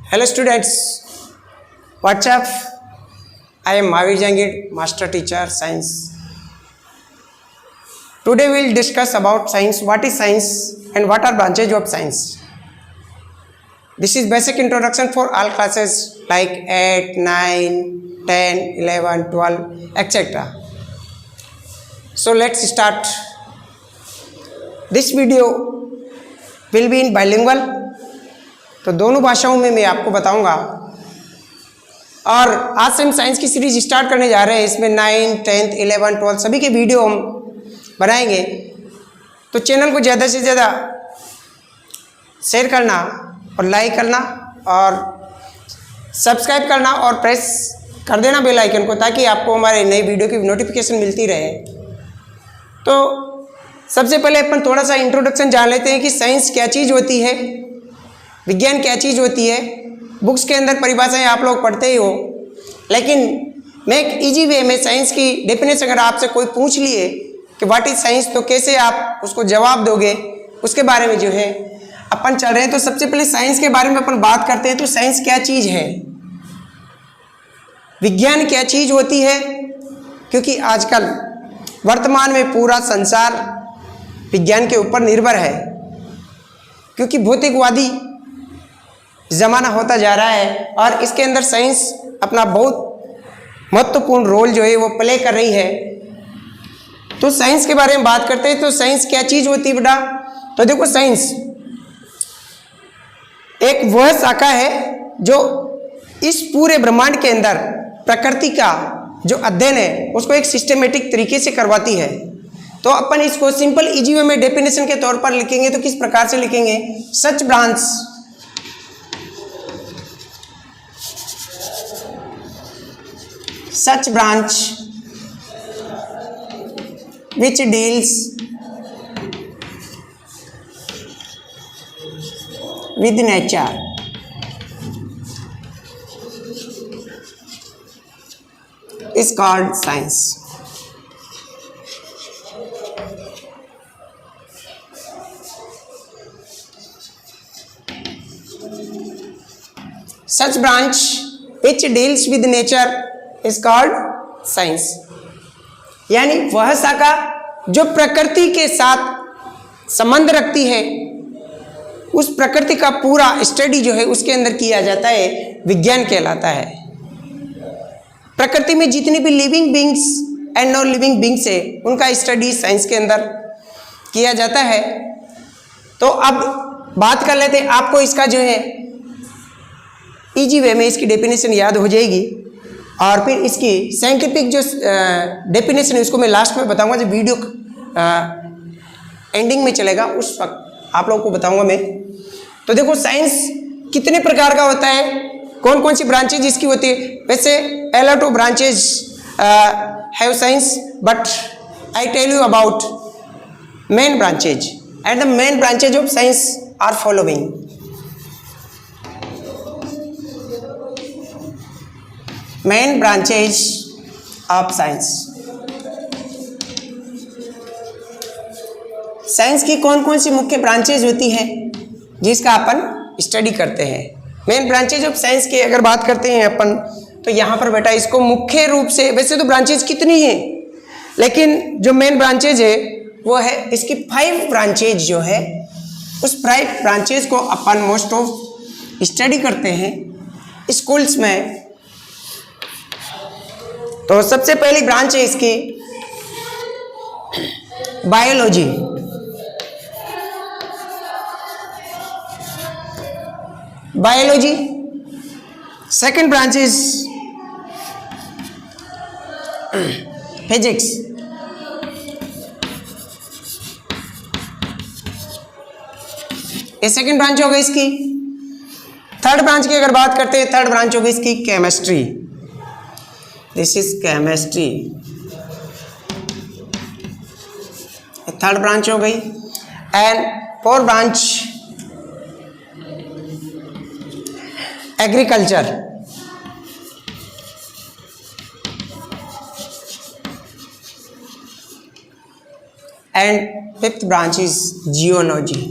Hello students, what's up? I am Mahavir Jangid, Master Teacher Science. Today we will discuss about science, what is science and what are branches of science. This is basic introduction for all classes like 8, 9, 10, 11, 12, etc. So let's start. This video will be in bilingual. तो दोनों भाषाओं में मैं आपको बताऊंगा और आज से हम साइंस की सीरीज स्टार्ट करने जा रहे हैं। इसमें 9, 10, 11, 12 सभी के वीडियो हम बनाएंगे। तो चैनल को ज़्यादा से ज़्यादा शेयर करना और लाइक करना और सब्सक्राइब करना और प्रेस कर देना बेल आइकन को, ताकि आपको हमारे नई वीडियो की नोटिफिकेशन मिलती रहे। तो सबसे पहले अपन थोड़ा सा इंट्रोडक्शन जान लेते हैं कि साइंस क्या चीज़ होती है, विज्ञान क्या चीज़ होती है। बुक्स के अंदर परिभाषाएं आप लोग पढ़ते ही हो, लेकिन मैं एक इजी वे में साइंस की डेफिनेशन अगर आपसे कोई पूछ लिए कि व्हाट इज साइंस, तो कैसे आप उसको जवाब दोगे, उसके बारे में जो है अपन चल रहे हैं। तो सबसे पहले साइंस के बारे में अपन बात करते हैं। तो साइंस क्या चीज़ है, विज्ञान क्या चीज़ होती है, क्योंकि आजकल वर्तमान में पूरा संसार विज्ञान के ऊपर निर्भर है, क्योंकि भौतिकवादी ज़माना होता जा रहा है और इसके अंदर साइंस अपना बहुत महत्वपूर्ण रोल जो है वो प्ले कर रही है। तो साइंस के बारे में बात करते हैं। तो साइंस क्या चीज़ होती है बेटा? तो देखो, साइंस एक वह शाखा है जो इस पूरे ब्रह्मांड के अंदर प्रकृति का जो अध्ययन है उसको एक सिस्टमेटिक तरीके से करवाती है। तो अपन इसको सिंपल इजी वे में डेफिनेशन के तौर पर लिखेंगे तो किस प्रकार से लिखेंगे? such branch which deals with nature is called science. Such branch which deals with nature is called science. यानी वह शाखा जो प्रकृति के साथ संबंध रखती है, उस प्रकृति का पूरा स्टडी जो है उसके अंदर किया जाता है, विज्ञान कहलाता है। प्रकृति में जितनी भी living beings and non living beings है उनका स्टडी साइंस के अंदर किया जाता है। तो अब बात कर लेते हैं, आपको इसका जो है इजी वे में इसकी डेफिनेशन याद हो जाएगी और फिर इसकी साइंटिफिक जो डेफिनेशन है उसको मैं लास्ट में बताऊंगा। जब वीडियो एंडिंग में चलेगा उस वक्त आप लोगों को बताऊंगा मैं। तो देखो, साइंस कितने प्रकार का होता है, कौन कौन सी ब्रांचेज इसकी होती है? वैसे a lot of branches have science, but I tell you about main branches, and the main branches of science are following. Main branches of science. Science की कौन कौन सी मुख्य ब्रांचेज होती हैं जिसका अपन स्टडी करते हैं? मेन ब्रांचेज ऑफ साइंस की अगर बात करते हैं अपन, तो यहाँ पर बेटा इसको मुख्य रूप से, वैसे तो ब्रांचेज कितनी हैं, लेकिन जो मेन ब्रांचेज है वो है इसकी 5 ब्रांचेज जो है, उस 5 ब्रांचेज को अपन मोस्ट ऑफ स्टडी करते हैं स्कूल्स में। तो सबसे पहली ब्रांच है इसकी biology. Biology. Second branch is physics. ये सेकंड ब्रांच हो गई इसकी। थर्ड ब्रांच की अगर बात करते हैं, थर्ड ब्रांच हो गई इसकी chemistry. This is chemistry, third branch हो गई। And fourth branch agriculture. And fifth branch is geology.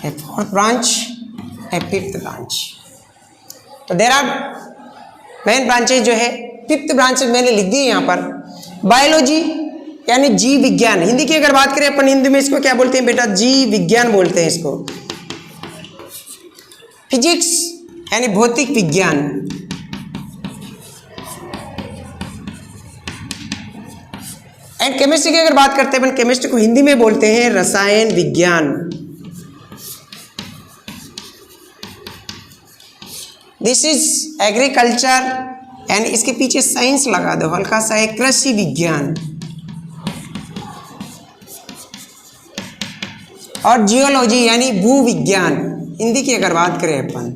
a fourth branch, a fifth branch. तो देयर आर मेन ब्रांचेज जो है, फिफ्थ ब्रांचेज मैंने लिख दी है यहाँ पर। बायोलॉजी यानी जीव विज्ञान, हिंदी की अगर बात करें अपन हिंदी में इसको क्या बोलते हैं बेटा, जीव विज्ञान बोलते हैं इसको। फिजिक्स यानी भौतिक विज्ञान, एंड केमिस्ट्री की अगर बात करते हैं अपन, केमिस्ट्री को हिंदी में बोलते हैं रसायन विज्ञान। दिस इज एग्रीकल्चर, एंड इसके पीछे साइंस लगा दो हल्का सा, है कृषि विज्ञान। और जियोलॉजी यानी भू विज्ञान, हिंदी की अगर बात करें अपन,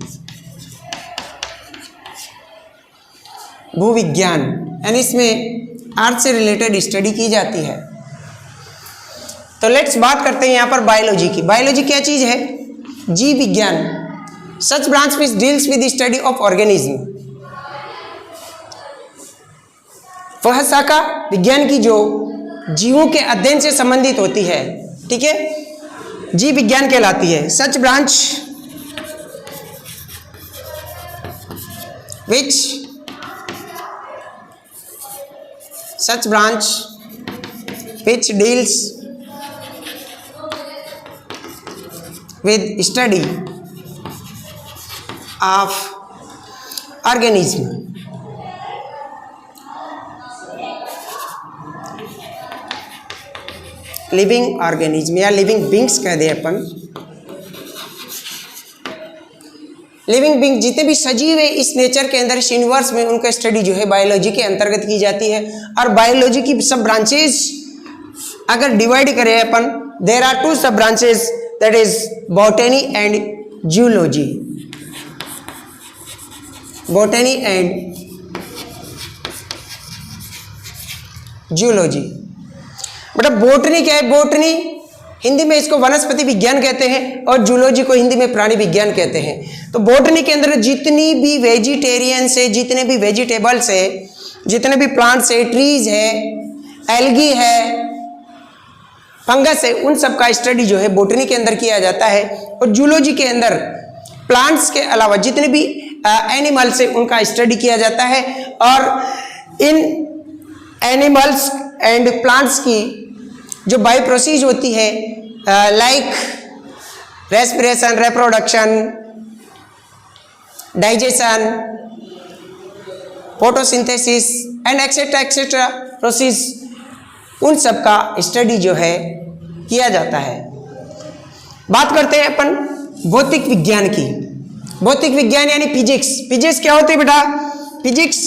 भू विज्ञान यानी इसमें अर्थ से रिलेटेड स्टडी की जाती है। तो लेट्स बात करते हैं यहाँ पर बायोलॉजी की। बायोलॉजी क्या चीज है, जीव विज्ञान, such branch which deals with study of organism. वह शाखा विज्ञान की जो जीवों के अध्ययन से संबंधित होती है, ठीक है, जीव विज्ञान कहलाती है। Such branch which deals with study of organism, living organism या लिविंग बींग्स कह दे अपन। लिविंग बींग जितने भी सजीव है इस नेचर के अंदर, इस यूनिवर्स में, उनका स्टडी जो है बायोलॉजी के अंतर्गत की जाती है। और बायोलॉजी की सब ब्रांचेज अगर डिवाइड करें अपन, देयर आर टू सब branches, that is botany and zoology. Botany and zoology. बेटा बॉटनी क्या है, बॉटनी हिंदी में इसको वनस्पति विज्ञान कहते हैं और जूलॉजी को हिंदी में प्राणी विज्ञान कहते हैं। तो बॉटनी के अंदर जितनी भी वेजिटेरियंस है, जितने भी वेजिटेबल्स है, जितने भी प्लांट्स है, ट्रीज है, एल्गी है, फंगस है, उन सब का स्टडी जो है बॉटनी के अंदर किया जाता है। और जूलॉजी के अंदर प्लांट्स के अलावा जितने भी एनिमल्स है उनका स्टडी किया जाता है। और इन एनिमल्स एंड प्लांट्स की जो बायो प्रोसेस होती है, like respiration, reproduction, digestion, photosynthesis and etcetera etcetera process, उन सब का स्टडी जो है किया जाता है। बात करते हैं अपन भौतिक विज्ञान की। भौतिक विज्ञान यानी फिजिक्स। फिजिक्स क्या होती है बेटा, फिजिक्स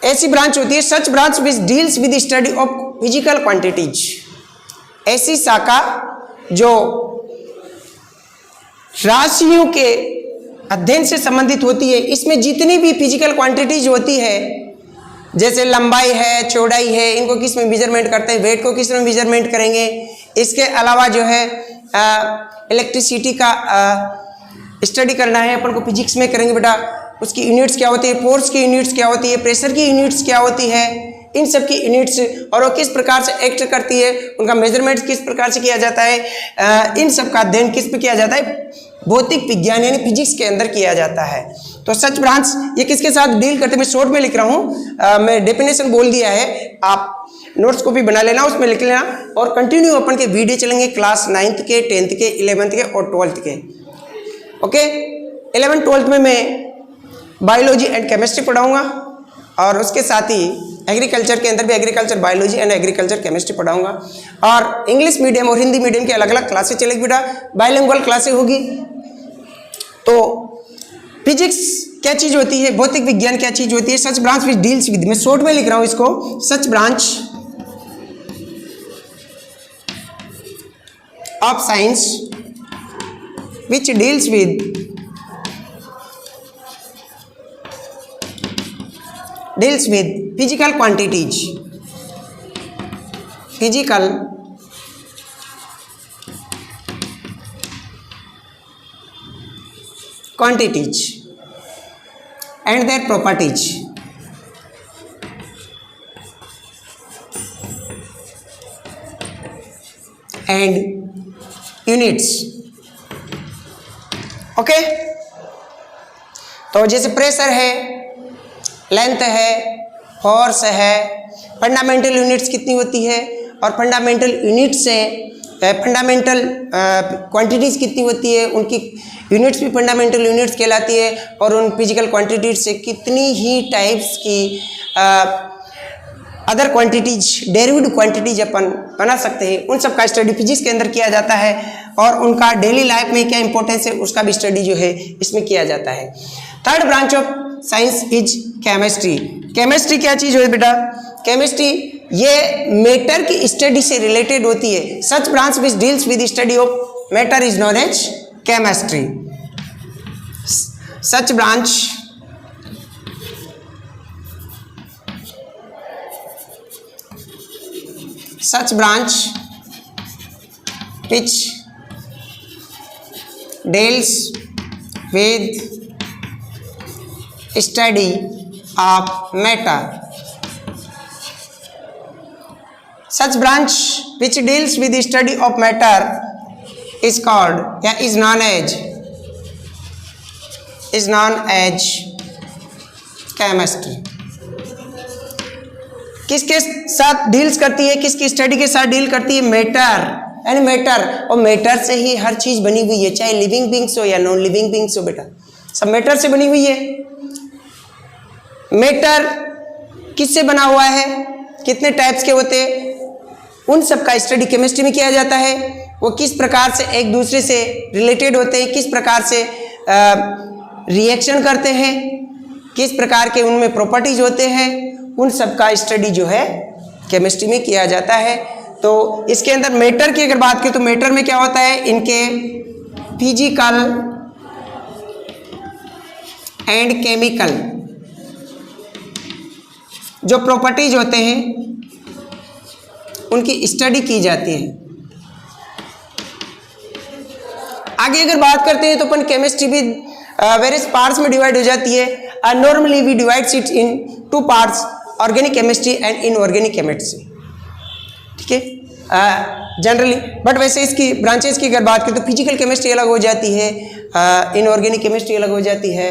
ऐसी ब्रांच होती है, such branch which deals with study of physical quantities. ऐसी शाखा जो राशियों के अध्ययन से संबंधित होती है। इसमें जितनी भी फिजिकल क्वांटिटीज होती है, जैसे लंबाई है, चौड़ाई है, इनको किस में मेजरमेंट करते हैं, वेट को किस में मेजरमेंट करेंगे। इसके अलावा जो है इलेक्ट्रिसिटी का स्टडी करना है अपन को, फिजिक्स में करेंगे बेटा। उसकी यूनिट्स क्या होती है, फोर्स की यूनिट्स क्या होती है, प्रेशर की यूनिट्स क्या होती है, इन सब की यूनिट्स, और वो किस प्रकार से एक्ट करती है, उनका मेजरमेंट किस प्रकार से किया जाता है, इन सब का अध्ययन किस पे किया जाता है, भौतिक विज्ञान यानी फिजिक्स के अंदर किया जाता है। तो सच ब्रांच ये किसके साथ डील करते हैं, मैं शॉर्ट में लिख रहा हूँ, मैं डेफिनेशन बोल दिया है, आप नोट्स को भी बना लेना, उसमें लिख लेना। और कंटिन्यू अपन के वीडियो चलेंगे क्लास 9th के, 10th के, 11th के और 12th के। ओके, 11th 12th में मैं बायोलॉजी एंड केमिस्ट्री पढ़ाऊंगा, और उसके साथ ही एग्रीकल्चर के अंदर भी agriculture biology and agriculture chemistry पढ़ाऊंगा। और इंग्लिश मीडियम और हिंदी मीडियम की अलग अलग क्लासेस चलेगी बेटा, बाइलिंगुअल क्लासेस होगी। तो फिजिक्स क्या चीज होती है, भौतिक विज्ञान क्या चीज होती है, such branch which deals with, मैं शॉर्ट में लिख रहा हूं इसको, such branch of science which deals with physical quantities, physical quantities and their properties, and units okay. तो जैसे प्रेशर है, लेंथ है, फोर्स है, फंडामेंटल यूनिट्स कितनी होती है, और फंडामेंटल यूनिट से फंडामेंटल क्वांटिटीज़ कितनी होती है, उनकी यूनिट्स भी फंडामेंटल यूनिट्स कहलाती है, और उन फिजिकल क्वांटिटीज से कितनी ही टाइप्स की अदर क्वांटिटीज, डेरिवेटिव क्वांटिटीज अपन बना सकते हैं, उन सब का स्टडी फिजिक्स के अंदर किया जाता है, और उनका डेली लाइफ में क्या इंपॉर्टेंस है उसका भी स्टडी जो है इसमें किया जाता है। Third branch of science is chemistry. Chemistry क्या चीज़ है बेटा? केमिस्ट्री ये मैटर की स्टडी से रिलेटेड होती है। Such branch which deals with study of matter is known as chemistry. Such branch which deals with study of matter. Such branch which deals with the study of matter is called, is known as chemistry. किसके साथ deals करती है, किसकी study के साथ deal करती है? Matter and matter, और मैटर से ही हर चीज बनी हुई है, चाहे लिविंग बींग्स हो या नॉन लिविंग बींग्स हो बेटा, सब मैटर से बनी हुई है। मैटर किससे बना हुआ है, कितने टाइप्स के होते हैं, उन सब का स्टडी केमिस्ट्री में किया जाता है। वो किस प्रकार से एक दूसरे से रिलेटेड होते हैं, किस प्रकार से रिएक्शन करते हैं, किस प्रकार के उनमें प्रॉपर्टीज होते हैं, उन सब का स्टडी जो है केमिस्ट्री में किया जाता है। तो इसके अंदर मैटर की अगर बात करें तो मैटर में क्या होता है, इनके फिजिकल एंड केमिकल जो प्रॉपर्टीज होते हैं उनकी स्टडी की जाती है। आगे अगर बात करते हैं तो अपन केमिस्ट्री भी वेरियस पार्ट्स में डिवाइड हो जाती है। Normally we divide it in two parts, organic chemistry and inorganic chemistry, ठीक है जनरली। बट वैसे इसकी ब्रांचेस की अगर बात करें तो फिजिकल केमिस्ट्री अलग हो जाती है, इनऑर्गेनिक केमिस्ट्री अलग हो जाती है,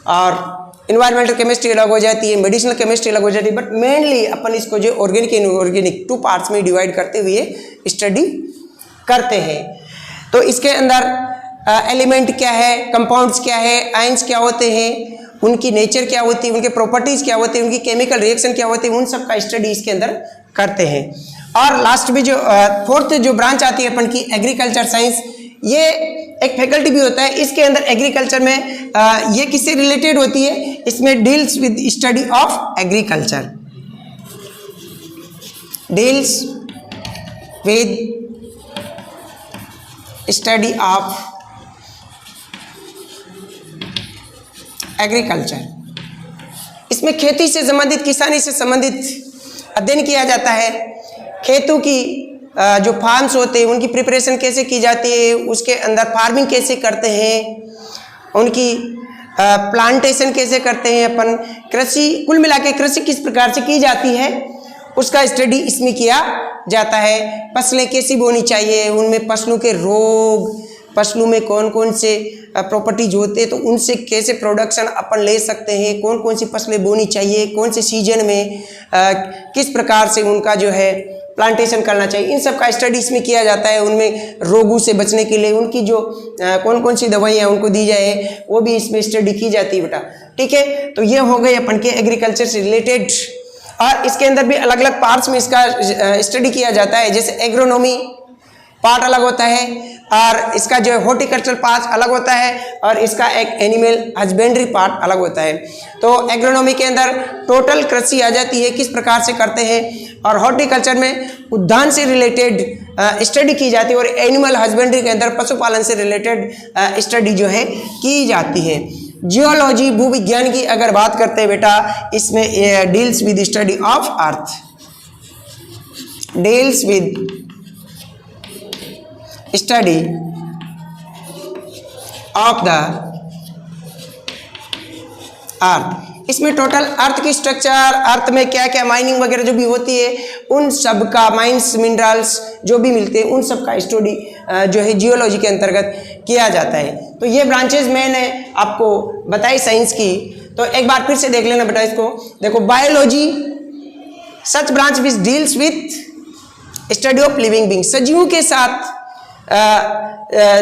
और इन्वायरमेंटल केमिस्ट्री अलग हो जाती है, मेडिसिनल केमिस्ट्री अलग हो जाती है। बट मेनली अपन इसको जो ऑर्गेनिक इनऑर्गेनिक टू पार्ट्स में डिवाइड करते हुए स्टडी करते हैं। तो इसके अंदर एलिमेंट क्या है, कंपाउंड्स क्या है, आयंस क्या होते हैं, उनकी नेचर क्या होती है, उनके प्रॉपर्टीज क्या होती है, उनकी केमिकल रिएक्शन क्या होती है, उन सब का स्टडी इसके अंदर करते हैं। और लास्ट में जो फोर्थ जो ब्रांच आती है अपन की एग्रीकल्चर साइंस, ये एक फैकल्टी भी होता है। इसके अंदर एग्रीकल्चर में ये किससे रिलेटेड होती है, इसमें deals with study of agriculture, deals with study of agriculture. इसमें खेती से संबंधित, किसानी से संबंधित अध्ययन किया जाता है। खेतों की जो फार्म्स होते हैं उनकी प्रिपरेशन कैसे की जाती है, उसके अंदर फार्मिंग कैसे करते हैं, उनकी प्लांटेशन कैसे करते हैं अपन, कृषि कुल मिला के कृषि किस प्रकार से की जाती है उसका स्टडी इसमें किया जाता है। फसलें कैसी बोनी चाहिए, उनमें फसलों के रोग, फसलों में कौन कौन से प्रॉपर्टीज होते हैं, तो उनसे कैसे प्रोडक्शन अपन ले सकते हैं, कौन कौन सी फसलें बोनी चाहिए, कौन से सीजन में किस प्रकार से उनका जो है प्लांटेशन करना चाहिए, इन सब का स्टडी इसमें किया जाता है। उनमें रोगों से बचने के लिए उनकी जो कौन कौन सी दवाइयाँ उनको दी जाए वो भी इसमें स्टडी की जाती है बेटा, ठीक है। तो ये हो गए अपन के एग्रीकल्चर से रिलेटेड, और इसके अंदर भी अलग अलग पार्ट्स में इसका स्टडी किया जाता है। जैसे एग्रोनॉमी पार्ट अलग होता है, और इसका जो हॉर्टिकल्चर पार्ट अलग होता है, और इसका एक एनिमल हस्बेंड्री पार्ट अलग होता है। तो एग्रोनॉमी के अंदर टोटल कृषि आ जाती है, किस प्रकार से करते हैं, और हॉर्टिकल्चर में उद्यान से रिलेटेड स्टडी की जाती है, और एनिमल हस्बेंड्री के अंदर पशुपालन से रिलेटेड स्टडी जो है की जाती है। जियोलॉजी भूविज्ञान की अगर बात करते हैं बेटा, इसमें deals with study of earth, deals with study of the earth. इसमें टोटल अर्थ की स्ट्रक्चर, अर्थ में क्या क्या माइनिंग वगैरह जो भी होती है, उन सब का माइंस मिनरल्स जो भी मिलते हैं उन सब का स्टडी जो है जियोलॉजी के अंतर्गत किया जाता है। तो ये ब्रांचेज मैंने आपको बताई साइंस की। तो एक बार फिर से देख लेना बेटा इसको। देखो, biology such branch which deals with study of living being, सजीवों के साथ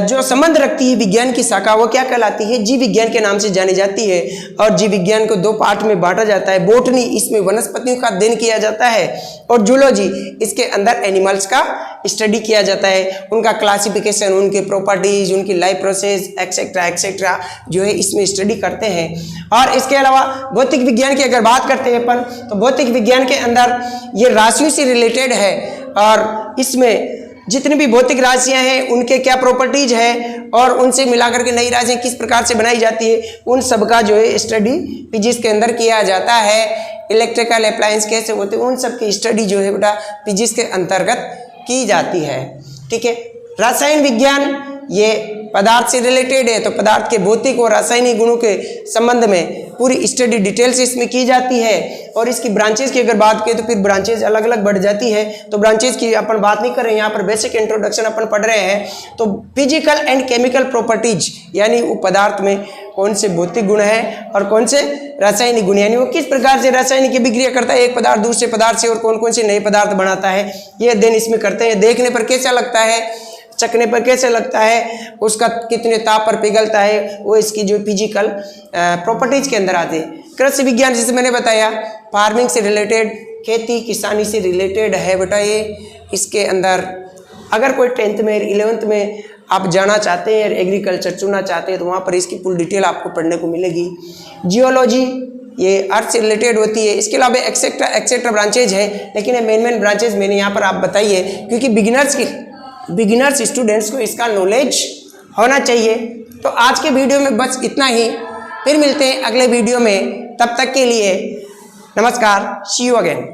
जो संबंध रखती है विज्ञान की शाखा, वो क्या कहलाती है? जीव विज्ञान के नाम से जानी जाती है। और जीव विज्ञान को 2 पार्ट में बांटा जाता है। बोटनी, इसमें वनस्पतियों का अध्ययन किया जाता है, और जूलॉजी, इसके अंदर एनिमल्स का स्टडी किया जाता है, उनका क्लासिफिकेशन, उनके प्रॉपर्टीज, उनकी लाइफ प्रोसेस एक्सेट्रा एक्सेट्रा जो है इसमें स्टडी करते हैं। और इसके अलावा भौतिक विज्ञान की अगर बात करते हैं अपन, तो भौतिक विज्ञान के अंदर ये राशियों से रिलेटेड है, और इसमें जितनी भी भौतिक राशियां हैं उनके क्या प्रॉपर्टीज है, और उनसे मिलाकर के नई राशियां किस प्रकार से बनाई जाती है, उन सब का जो है स्टडी फिजिक्स के अंदर किया जाता है। इलेक्ट्रिकल अप्लायंस कैसे होते हैं, उन सब की स्टडी जो है बेटा फिजिक्स के अंतर्गत की जाती है। ठीक है। रसायन विज्ञान ये पदार्थ से रिलेटेड है, तो पदार्थ के भौतिक और रासायनिक गुणों के संबंध में पूरी स्टडी डिटेल से इसमें की जाती है। और इसकी ब्रांचेज की अगर बात करें तो फिर ब्रांचेज अलग अलग बढ़ जाती है, तो ब्रांचेज की अपन बात नहीं कर रहे हैं, यहाँ पर बेसिक इंट्रोडक्शन अपन पढ़ रहे हैं। तो फिजिकल एंड केमिकल प्रॉपर्टीज, यानी वो पदार्थ में कौन से भौतिक गुण है और कौन से रासायनिक गुण, यानी वो किस प्रकार से रासायनिक अभिक्रिया करता है एक पदार्थ दूसरे पदार्थ से, और कौन कौन से नए पदार्थ बनाता है, ये अध्ययन इसमें करते हैं। देखने पर कैसा लगता है, चखने पर कैसे लगता है, उसका कितने ताप पर पिघलता है, वो इसकी जो फिजिकल प्रॉपर्टीज के अंदर आते हैं। कृषि विज्ञान जैसे मैंने बताया, फार्मिंग से रिलेटेड, खेती किसानी से रिलेटेड है बेटा ये। इसके अंदर अगर कोई 10th में 11th में आप जाना चाहते हैं, एग्रीकल्चर चुनना चाहते हैं, तो वहाँ पर इसकी फुल डिटेल आपको पढ़ने को मिलेगी। जियोलॉजी ये अर्थ से रिलेटेड होती है। इसके अलावा एक्सेट्रा एक्सेट्रा ब्रांचेज है, लेकिन ये मेन ब्रांचेज मैंने यहाँ पर आप बताइए, क्योंकि बिगिनर्स स्टूडेंट्स को इसका नॉलेज होना चाहिए। तो आज के वीडियो में बस इतना ही, फिर मिलते हैं अगले वीडियो में। तब तक के लिए नमस्कार, सी यू अगेन।